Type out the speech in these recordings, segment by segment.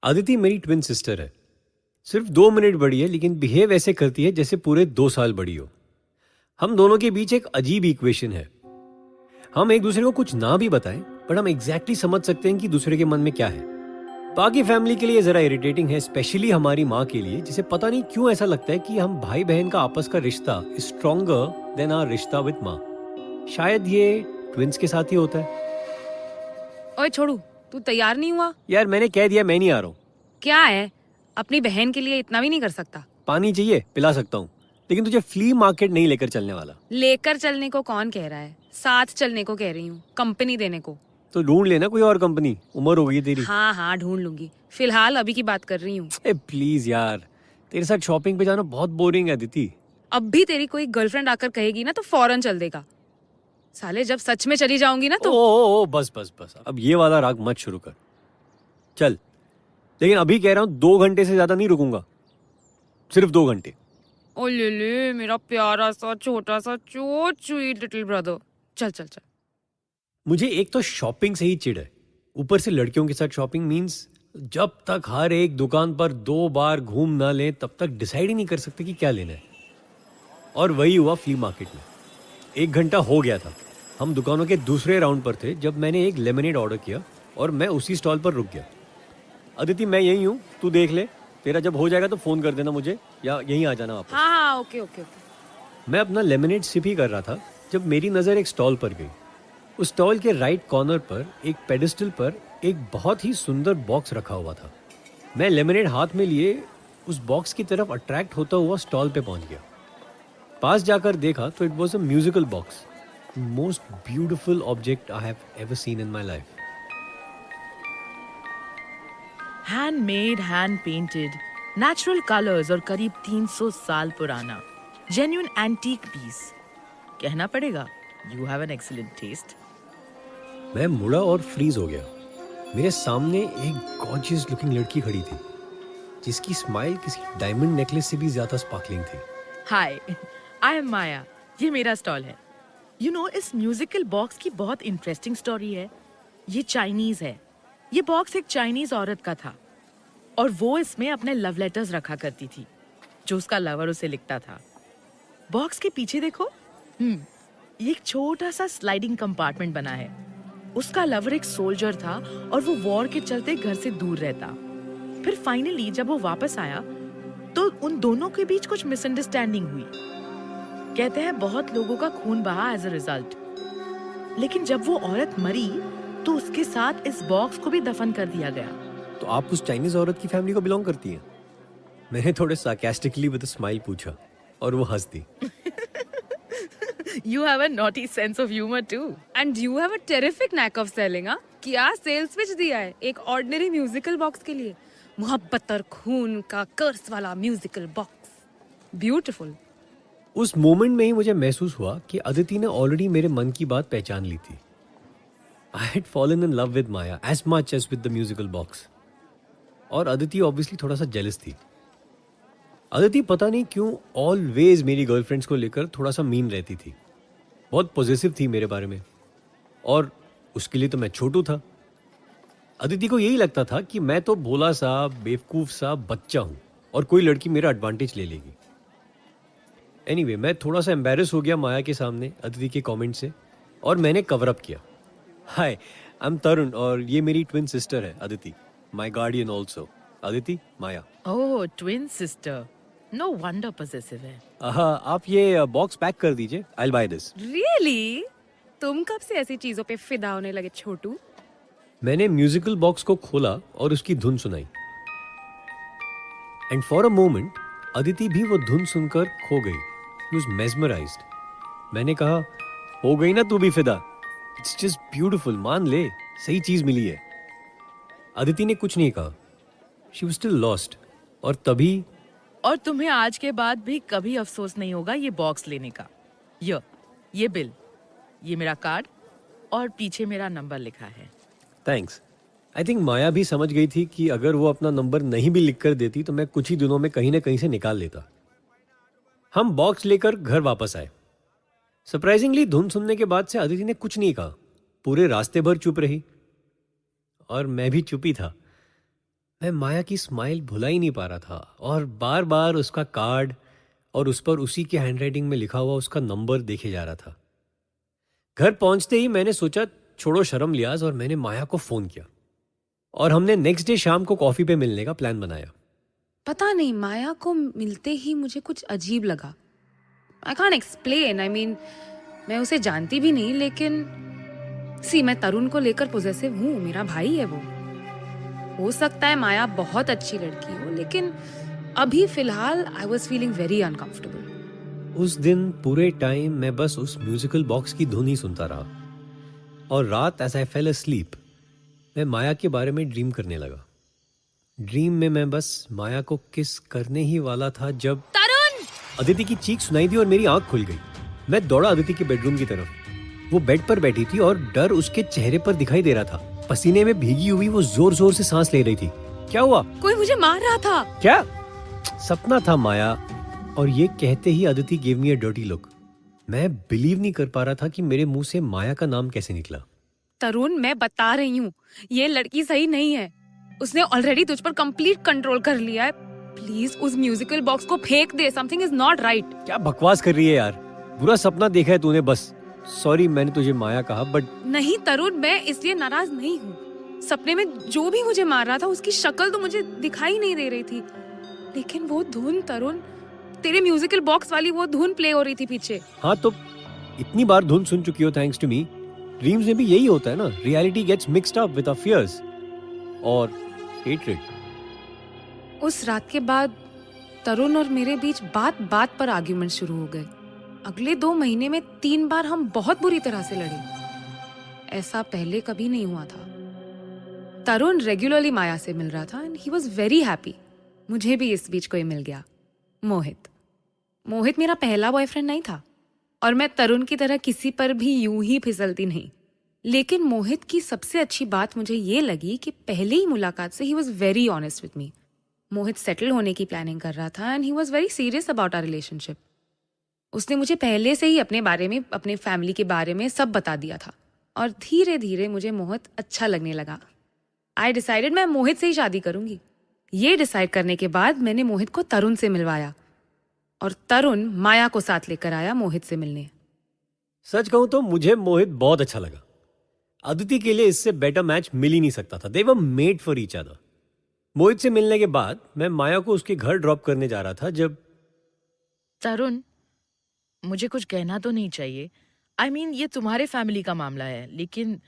अदिति मेरी twin sister है। सिर्फ 2 मिनट बड़ी है लेकिन बिहेव ऐसे करती है जैसे पूरे 2 साल बड़ी हो। हम दोनों के बीच एक अजीब इक्वेशन है। हम एक दूसरे को कुछ ना भी बताएं पर हम एग्जैक्टली समझ सकते हैं कि दूसरे के मन में क्या है। बाकी फैमिली के लिए जरा इरिटेटिंग है, स्पेशली हमारी माँ के लिए, जिसे पता नहीं क्यों ऐसा लगता है कि हम भाई बहन का आपस का रिश्ता स्ट्रॉन्गर देन आवर रिश्ता विद माँ। शायद ये ट्विंस के साथ ही होता है। ओए छोड़ू, तू तैयार नहीं हुआ? यार मैंने कह दिया मैं नहीं आ रहा हूँ। क्या है, अपनी बहन के लिए इतना भी नहीं कर सकता? पानी चाहिए पिला सकता हूँ, लेकिन तुझे फ्ली मार्केट नहीं लेकर चलने वाला। लेकर चलने को कौन कह रहा है, साथ चलने को कह रही हूँ, कंपनी देने को। तो ढूंढ लेना कोई और कंपनी, उम्र हो गई है तेरी। हाँ हाँ ढूंढ लूंगी, फिलहाल अभी की बात कर रही हूँ। प्लीज यार, तेरे साथ शॉपिंग पे जाना बहुत बोरिंग है अदिति। अब भी तेरी कोई गर्लफ्रेंड आकर कहेगी ना तो फौरन चल देगा। साले जब सच में चली जाऊंगी ना तो ओ बस बस बस, अब ये वाला राग मत शुरू कर। चल, लेकिन अभी कह रहा हूँ 2 घंटे से ज्यादा नहीं रुकूंगा, सिर्फ 2 घंटे। ओ ले ले मेरा प्यारा सा छोटा सा स्वीट लिटिल ब्रदर, चल चल चल। मुझे एक तो शॉपिंग से ही चिढ़ है, ऊपर से लड़कियों के साथ शॉपिंग मीन्स जब तक हर एक दुकान पर 2 बार घूम ना लें तब तक डिसाइड ही नहीं कर सकते कि क्या लेना है। और वही हुआ फ्ली मार्केट में। 1 घंटा हो गया था, हम दुकानों के दूसरे राउंड पर थे जब मैंने एक लेमनेड ऑर्डर किया और मैं उसी स्टॉल पर रुक गया। अदिति मैं यहीं हूँ, तू देख ले, तेरा जब हो जाएगा तो फोन कर देना मुझे, या यहीं आ जाना वापस। हाँ हाँ ओके ओके ओके। मैं अपना लेमनेड सिप ही कर रहा था जब मेरी नज़र एक स्टॉल पर गई। उस स्टॉल के राइट कॉर्नर पर एक पेडिस्टल पर एक बहुत ही सुंदर बॉक्स रखा हुआ था। मैं लेमनेड हाथ में लिए उस बॉक्स की तरफ अट्रैक्ट होता हुआ स्टॉल पे पहुंच गया। पास जाकर देखा तो it was a musical box, most beautiful object I have ever seen in my life. Handmade, hand painted, natural colours और करीब 300 साल पुराना जेन्युइन एंटीक पीस। कहना पड़ेगा, you have an excellent taste. मैं मुड़ा और फ्रीज हो गया। मेरे सामने एक गॉर्जियस लुकिंग लड़की खड़ी थी जिसकी स्माइल किसी डायमंड नेकलेस से भी ज्यादा स्पार्कलिंग थी। हाय, आई एम माया, ये मेरा स्टॉल है। यू नो, इस म्यूजिकल बॉक्स की बहुत इंटरेस्टिंग स्टोरी है। ये चाइनीज है। ये बॉक्स एक चाइनीज औरत का था और वो इसमें अपने लव लेटर्स रखा करती थी जो उसका लवर उसे लिखता था। बॉक्स के पीछे देखो, ये एक छोटा सा स्लाइडिंग कंपार्टमेंट बना है। उसका लवर एक सोल्जर था और वो वॉर के चलते घर से दूर रहता। फिर फाइनली जब वो वापस आया तो उन दोनों के बीच कुछ मिसअंडरस्टैंडिंग हुई। कहते हैं बहुत लोगों का खून बहा एज अ रिजल्ट। लेकिन जब वो औरत मरी तो उसके साथ इस बॉक्स को भी दफन कर दिया गया। तो आप उस चाइनीज औरत की फैमिली को बिलोंग करती हैं? मैंने थोड़े सार्कास्टिकली विद अ स्माइल पूछा और वो हंस दी। You have a naughty sense of humor too. And you have a terrific NAAC of selling. क्या सेल्स पिच दिया है एक ऑर्डिनरी म्यूजिकल बॉक्स के लिए। मोहब्बत और खून का कर्स वाला म्यूजिकल बॉक्स, ब्यूटीफुल। उस मोमेंट में ही मुझे महसूस हुआ कि अदिति ने ऑलरेडी मेरे मन की बात पहचान ली थी। I had fallen in love with Maya as much as with the musical box. और अदिति ऑब्वियसली थोड़ा सा जेलस थी। अदिति पता नहीं क्यों ऑलवेज मेरी गर्लफ्रेंड्स को लेकर थोड़ा सा मीन रहती थी, बहुत पॉजिटिव थी मेरे बारे में, और उसके लिए तो मैं छोटू था। अदिति को यही लगता था कि मैं तो भोला सा बेवकूफ सा बच्चा हूं और कोई लड़की मेरा एडवांटेज ले लेगी। एनीवे, मैं थोड़ा सा एम्बैरेस हो गया माया के सामने अदिति के कमेंट से और मैंने कवर अप किया। हाय, आई एम तरुण और ये मेरी ट्विन सिस्टर है Aditi, my guardian also. Aditi, Maya. Oh, twin sister, no wonder possessive है। आप ये बॉक्स पैक कर दीजिए, I will buy this. Really? तुम कब से ऐसी चीजों पे फिदा होने लगे छोटू? मैंने म्यूजिकल बॉक्स को खोला और उसकी धुन सुनाई, and for a moment Aditi भी वो धुन सुनकर खो गई। She was mesmerized. मैंने कहा, हो गई ना तू भी फिदा? It's just beautiful, मान ले, सही चीज मिली है। अदिति ने कुछ नहीं कहा। She was still lost. और तभी और तुम्हें आज के बाद भी कभी अफसोस नहीं होगा ये बॉक्स लेने का। ये बिल, ये मेरा कार्ड और पीछे मेरा नंबर लिखा है। थैंक्स। आई थिंक माया भी समझ गई थी कि अगर वो अपना नंबर नहीं भी लिख कर देती तो मैं कुछ ही दिनों में कहीं ना कहीं से निकाल लेता। हम बॉक्स लेकर घर वापस आए। सरप्राइजिंगली धुन सुनने के बाद से अदिति ने कुछ नहीं कहा, पूरे रास्ते भर चुप रही और मैं भी चुप ही था। मैं माया की स्माइल भुला ही नहीं पा रहा था और बार बार उसका कार्ड और उस पर उसी के हैंडराइटिंग में लिखा हुआ उसका नंबर देखे जा रहा था। घर पहुंचते ही मैंने सोचा छोड़ो शर्म लिहाज और मैंने माया को फ़ोन किया और हमने नेक्स्ट डे शाम को कॉफ़ी पे मिलने का प्लान बनाया। पता नहीं, माया को मिलते ही मुझे कुछ अजीब लगा। I can't explain, I mean मैं उसे जानती भी नहीं, लेकिन मैं तरुण को लेकर पॉजेसिव हूँ, मेरा भाई है वो। हो सकता है माया बहुत अच्छी लड़की हो, लेकिन अभी फिलहाल I was feeling very uncomfortable. उस दिन पूरे टाइम मैं बस उस म्यूजिकल बॉक्स की धुन ही सुनता रहा और रात एज आई फेल अस्लीप मैं माया के बारे में ड्रीम करने लगा। ड्रीम में मैं बस माया को किस करने ही वाला था जब तरुण! अदिति की चीख सुनाई दी और मेरी आंख खुल गई। मैं दौड़ा अदिति के बेडरूम की तरफ। वो बेड पर बैठी थी और डर उसके चेहरे पर दिखाई दे रहा था। पसीने में भीगी हुई वो जोर जोर से सांस ले रही थी। क्या हुआ? कोई मुझे मार रहा था। क्या? सपना था माया। और ये कहते ही Aditi give me a dirty look. मैं बिलीव नहीं कर पा रहा था कि मेरे मुंह से माया का नाम कैसे निकला। तरुण, मैं बता रही हूँ, ये लड़की सही नहीं है। उसने ऑलरेडी तुझ पर कंप्लीट कंट्रोल कर लिया है। प्लीज उस म्यूजिकल बॉक्स को फेंक दे। Something is not right. क्या बकवास कर रही है यार? बुरा सपना देखा है तूने बस। सॉरी मैंने तुझे माया कहा, बट नहीं तरुण, मैं इसलिए नाराज नहीं हूँ। सपने में जो भी मुझे मार रहा था उसकी शक्ल तो मुझे दिखाई नहीं दे रही थी, लेकिन वो धुन तरुण, तेरे म्यूजिकल बॉक्स वाली वो धुन प्ले हो रही थी पीछे। हाँ तो इतनी बार धुन सुन चुकी हो थैंक्स टू मी। ड्रीम्स में भी यही होता है ना, reality gets mixed up with our fears और हेट्रेड। उस रात के बाद तरुण और मेरे बीच बात बात पर आर्ग्यूमेंट शुरू हो गए। अगले 2 महीने में 3 बार हम बहुत बुरी तरह से लड़े। ऐसा पहले कभी नहीं हुआ था। तरुण रेगुलरली माया से मिल रहा था and he was very happy. मुझे भी इस बीच कोई मिल गया, मोहित मेरा पहला बॉयफ्रेंड नहीं था और मैं तरुण की तरह किसी पर भी यूं ही फिसलती नहीं। लेकिन मोहित की सबसे अच्छी बात मुझे ये लगी कि पहले ही मुलाकात से he was very honest with me. Mohit settle होने की प्लानिंग कर रहा था and he was very serious about our relationship. उसने मुझे पहले से ही अपने बारे में, अपने फैमिली के बारे में सब बता दिया था और धीरे धीरे मुझे मोहित अच्छा लगने लगा। आई डिसाइडेड मैं मोहित से ही शादी करूंगी। ये डिसाइड करने के बाद मैंने मोहित को तरुण से मिलवाया और तरुण माया को साथ लेकर आया मोहित से मिलने। सच कहूं तो मुझे मोहित बहुत अच्छा लगा। अदिति के लिए इससे बेटर मैच मिल ही नहीं सकता था। They were made for each other. Mohit से मिलने के बाद मैं माया को उसके घर ड्रॉप करने जा रहा था जब तरुण, मुझे कुछ कहना तो नहीं चाहिए। I mean, ये तुम्हारे फैमिली का मामला है, लेकिन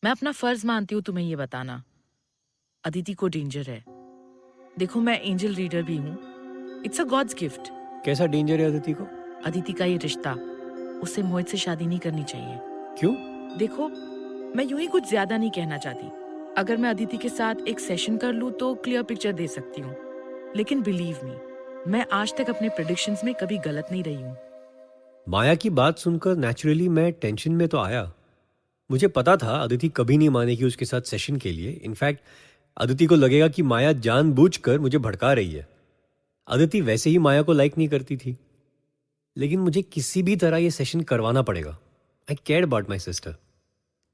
मैं अपना फर्ज मानती हूँ तुम्हें ये बताना। अदिति को डेंजर है। देखो, मैं एंजल रीडर भी हूँ। It's a god's gift. कैसा डेंजर है अदिति को? अदिति का ये रिश्ता, उससे मोहित से शादी नहीं करनी चाहिए। क्यों? देखो, मैं यूं ही कुछ ज्यादा नहीं कहना चाहती। अगर मैं अदिति के साथ एक सेशन कर लूं तो क्लियर पिक्चर दे सकती हूँ, लेकिन बिलीव मी, मैं आज तक अपने प्रेडिक्शंस में कभी गलत नहीं रही हूँ। माया की बात सुनकर नेचुरली मैं टेंशन में तो आया। मुझे पता था अदिति कभी नहीं मानेगी उसके साथ सेशन के लिए। इनफैक्ट अदिति को लगेगा कि माया जानबूझकर मुझे भड़का रही है। अदिति वैसे ही माया को लाइक नहीं करती थी, लेकिन मुझे किसी भी तरह ये सेशन करवाना पड़ेगा। आई केयर अबाउट माई सिस्टर।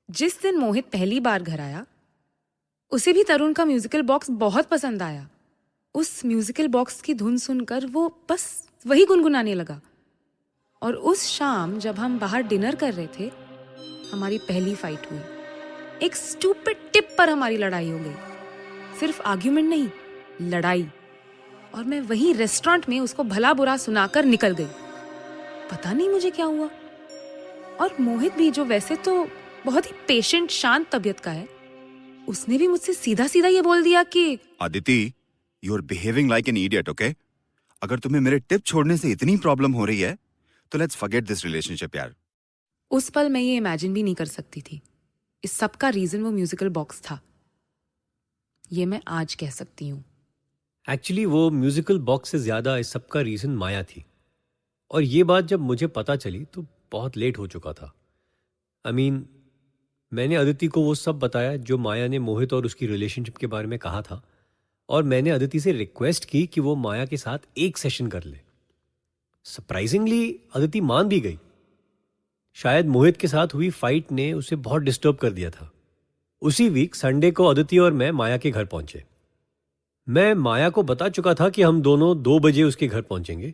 जिस दिन मोहित पहली बार घर आया, उसे भी तरुण का म्यूजिकल बॉक्स बहुत पसंद आया। उस म्यूजिकल बॉक्स की धुन सुनकर वो बस वही गुनगुनाने लगा। और उस शाम जब हम बाहर डिनर कर रहे थे, हमारी पहली फाइट हुई। एक स्टूपिड टिप पर हमारी लड़ाई हो गई। सिर्फ आर्ग्यूमेंट नहीं, लड़ाई। और मैं वहीं रेस्टोरेंट में उसको भला बुरा सुनाकर निकल गई। पता नहीं मुझे क्या हुआ। और मोहित भी, जो वैसे तो बहुत ही पेशेंट शांत तबीयत का है, उसने भी मुझसे सीधा सीधा ये बोल दिया कि Aditi, you are behaving like an idiot, okay? अगर तुम्हें मेरे टिप छोड़ने से इतनी प्रॉब्लम हो रही है तो लेट्स फॉरगेट दिस रिलेशनशिप यार। उस पल मैं ये इमेजिन भी नहीं कर सकती थी। इस सब का रीजन वो म्यूजिकल बॉक्स था। ये मैं आज कह सकती हूँ। एक्चुअली वो म्यूजिकल बॉक्स से ज्यादा इस सब का रीजन माया थी। और ये बात जब मुझे पता चली तो बहुत लेट हो चुका था। आई मीन, मैंने अदिति को वो सब बताया जो माया ने मोहित और उसकी रिलेशनशिप के बारे में कहा था, और मैंने अदिति से रिक्वेस्ट की कि वो माया के साथ एक सेशन कर ले। सरप्राइजिंगली अदिति मान भी गई। शायद मोहित के साथ हुई फाइट ने उसे बहुत डिस्टर्ब कर दिया था। उसी वीक संडे को अदिति और मैं माया के घर पहुंचे। मैं माया को बता चुका था कि हम दोनों 2 बजे उसके घर पहुंचेंगे,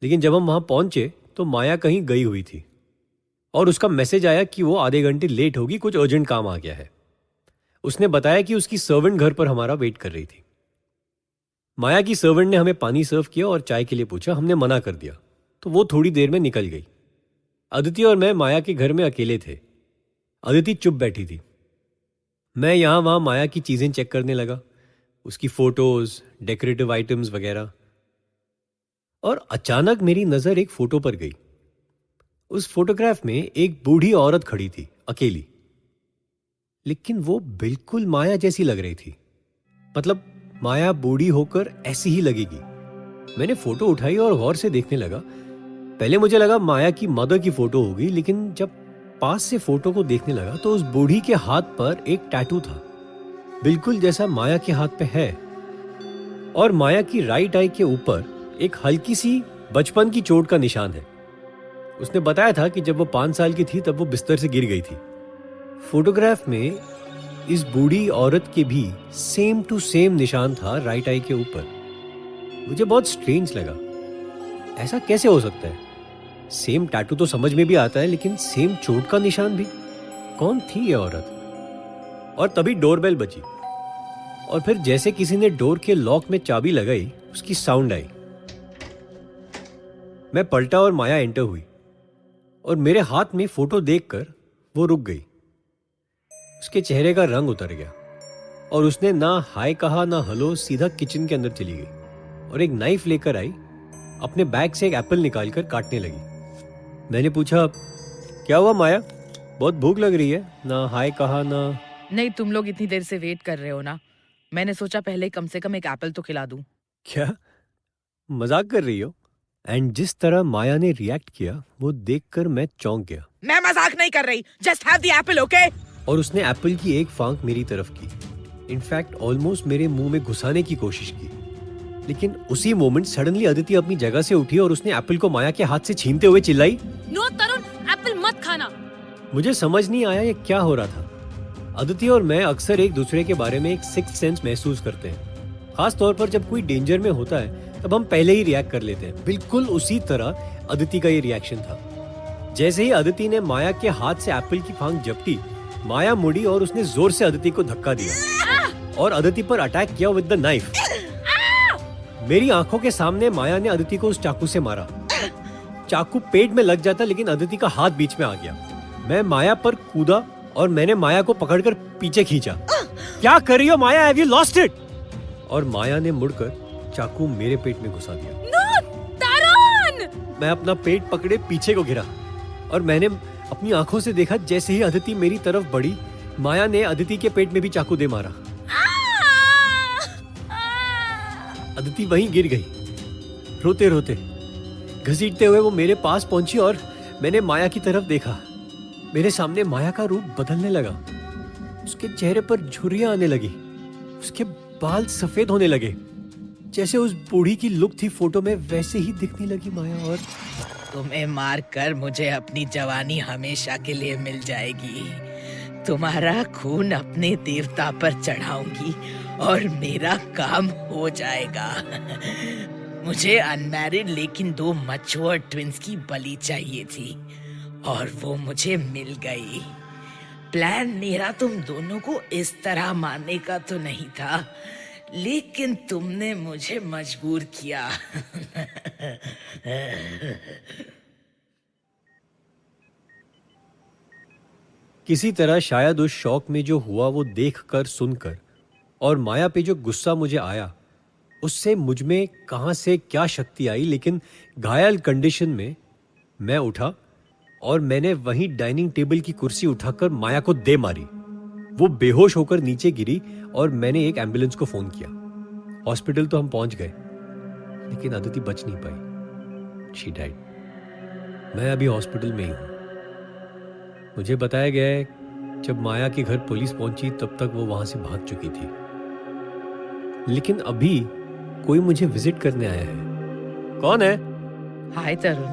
लेकिन जब हम वहां पहुंचे तो माया कहीं गई हुई थी और उसका मैसेज आया कि वो आधे घंटे लेट होगी, कुछ अर्जेंट काम आ गया है। उसने बताया कि उसकी सर्वेंट घर पर हमारा वेट कर रही थी। माया की सर्वेंट ने हमें पानी सर्व किया और चाय के लिए पूछा। हमने मना कर दिया तो वो थोड़ी देर में निकल गई। अदिति और मैं माया के घर में अकेले थे। अदिति चुप बैठी थी। मैं यहाँ वहाँ माया की चीज़ें चेक करने लगा, उसकी फोटोज, डेकोरेटिव आइटम्स वगैरह। और अचानक मेरी नज़र एक फ़ोटो पर गई। उस फोटोग्राफ में एक बूढ़ी औरत खड़ी थी, अकेली, लेकिन वो बिल्कुल माया जैसी लग रही थी। मतलब माया बूढ़ी होकर ऐसी ही लगेगी। मैंने फोटो उठाई और गौर से देखने लगा। पहले मुझे लगा माया की मदर की फोटो होगी, लेकिन जब पास से फोटो को देखने लगा तो उस बूढ़ी के हाथ पर एक टैटू था, बिल्कुल जैसा माया के हाथ पे है। और माया की राइट आई के ऊपर एक हल्की सी बचपन की चोट का निशान है। उसने बताया था कि जब वो 5 साल की थी तब वो बिस्तर से गिर गई थी। फोटोग्राफ में इस बूढ़ी औरत के भी सेम टू सेम निशान था राइट आई के ऊपर। मुझे बहुत स्ट्रेंज लगा, ऐसा कैसे हो सकता है? सेम टैटू तो समझ में भी आता है, लेकिन सेम चोट का निशान भी। कौन थी ये औरत? और तभी डोरबेल बजी और फिर जैसे किसी ने डोर के लॉक में चाबी लगाई, उसकी साउंड आई। मैं पलटा और माया एंटर हुई और मेरे हाथ में फोटो देखकर वो रुक गई। उसके चेहरे का रंग उतर गया और उसने ना हाय कहा ना हेलो, सीधा किचन के अंदर चली गई और एक नाइफ लेकर आई। अपने बैग से एक एप्पल निकालकर काटने लगी। मैंने पूछा, क्या हुआ माया, बहुत भूख लग रही है? ना हाय कहा ना। नहीं, तुम लोग इतनी देर से वेट कर रहे हो ना, मैंने सोचा पहले कम से कम एक एप्पल तो खिला दूं। क्या मजाक कर रही हो? एंड जिस तरह माया ने रिएक्ट किया वो देखकर मैं चौंक गया। मैं मजाक नहीं कर रही, just have the Apple, okay? और उसने एप्पल की एक फांक मेरी तरफ की, इनफैक्ट ऑलमोस्ट मेरे मुंह में घुसाने की कोशिश की। लेकिन उसी मोमेंट सडनली अदिति अपनी जगह से उठी और उसने एप्पल को माया के हाथ से छीनते हुए चिल्लाई, नो तरुण, एप्पल मत खाना। मुझे समझ नहीं आया ये क्या हो रहा था। अदिति और मैं अक्सर एक दूसरे के बारे में एक सिक्स्थ सेंस महसूस करते हैं। खास तौर पर जब कोई डेंजर में होता है तब हम पहले ही रिएक्ट कर लेते हैं। बिल्कुल उसी तरह अदिति का ये रिएक्शन था। जैसे ही अदिति ने माया के हाथ से एप्पल की फांक झपटी, माया मुड़ी और उसने जोर से अदिति को धक्का दिया और अदिति पर अटैक किया विद द नाइफ। मेरी आंखों के सामने माया ने अदिति को उस चाकू से मारा। चाकू पेट में लग जाता, लेकिन अदिति का हाथ बीच में आ गया। मैं माया पर कूदा और मैंने माया को पकड़कर पीछे खींचा। क्या कर रही हो माया, हैव यू लॉस्ट इट? और माया ने मुड़कर चाकू मेरे पेट में घुसा दिया। नो तरुण! मैं अपना पेट पकड़े पीछे को गिरा और मैंने अपनी आंखों से देखा जैसे ही अदिति मेरी तरफ बढ़ी, माया ने अदिति के पेट में भी चाकू दे मारा। अदिति वहीं गिर गई, रोते रोते। घसीटते हुए वो मेरे पास पहुंची और मैंने माया की तरफ देखा। मेरे सामने माया का रूप बदलने लगा। उसके चेहरे पर झुर्रियां आने लगी, उसके बाल सफेद होने लगे। जैसे उस बूढ़ी की लुक थी फोटो में, वैसे ही दिखने लगी माया। और तुम्हें मार कर मुझे अपनी जवानी हमेशा के लिए मिल जाएगी। तुम्हारा खून अपने देवता पर चढ़ाऊंगी और मेरा काम हो जाएगा। मुझे अनमैरिड लेकिन 2 मैच्योर ट्विंस की बलि चाहिए थी और वो मुझे मिल गई। प्लान मेरा तुम दोनों को इस तरह मारने का तो नहीं था, लेकिन तुमने मुझे मजबूर किया। किसी तरह शायद उस शौक में जो हुआ वो देखकर, सुनकर और माया पे जो गुस्सा मुझे आया, उससे मुझ में कहां से क्या शक्ति आई। लेकिन घायल कंडीशन में मैं उठा और मैंने वहीं डाइनिंग टेबल की कुर्सी उठाकर माया को दे मारी। वो बेहोश होकर नीचे गिरी और मैंने एक एम्बुलेंस को फोन किया। हॉस्पिटल तो हम पहुंच गए, लेकिन अदिति बच नहीं पाई। She died. मैं अभी हॉस्पिटल में ही हूं। मुझे बताया गया है जब माया के घर पुलिस पहुंची तब तक वो वहां से भाग चुकी थी, लेकिन अभी कोई मुझे विजिट करने आया है। कौन है? हाय तरुण,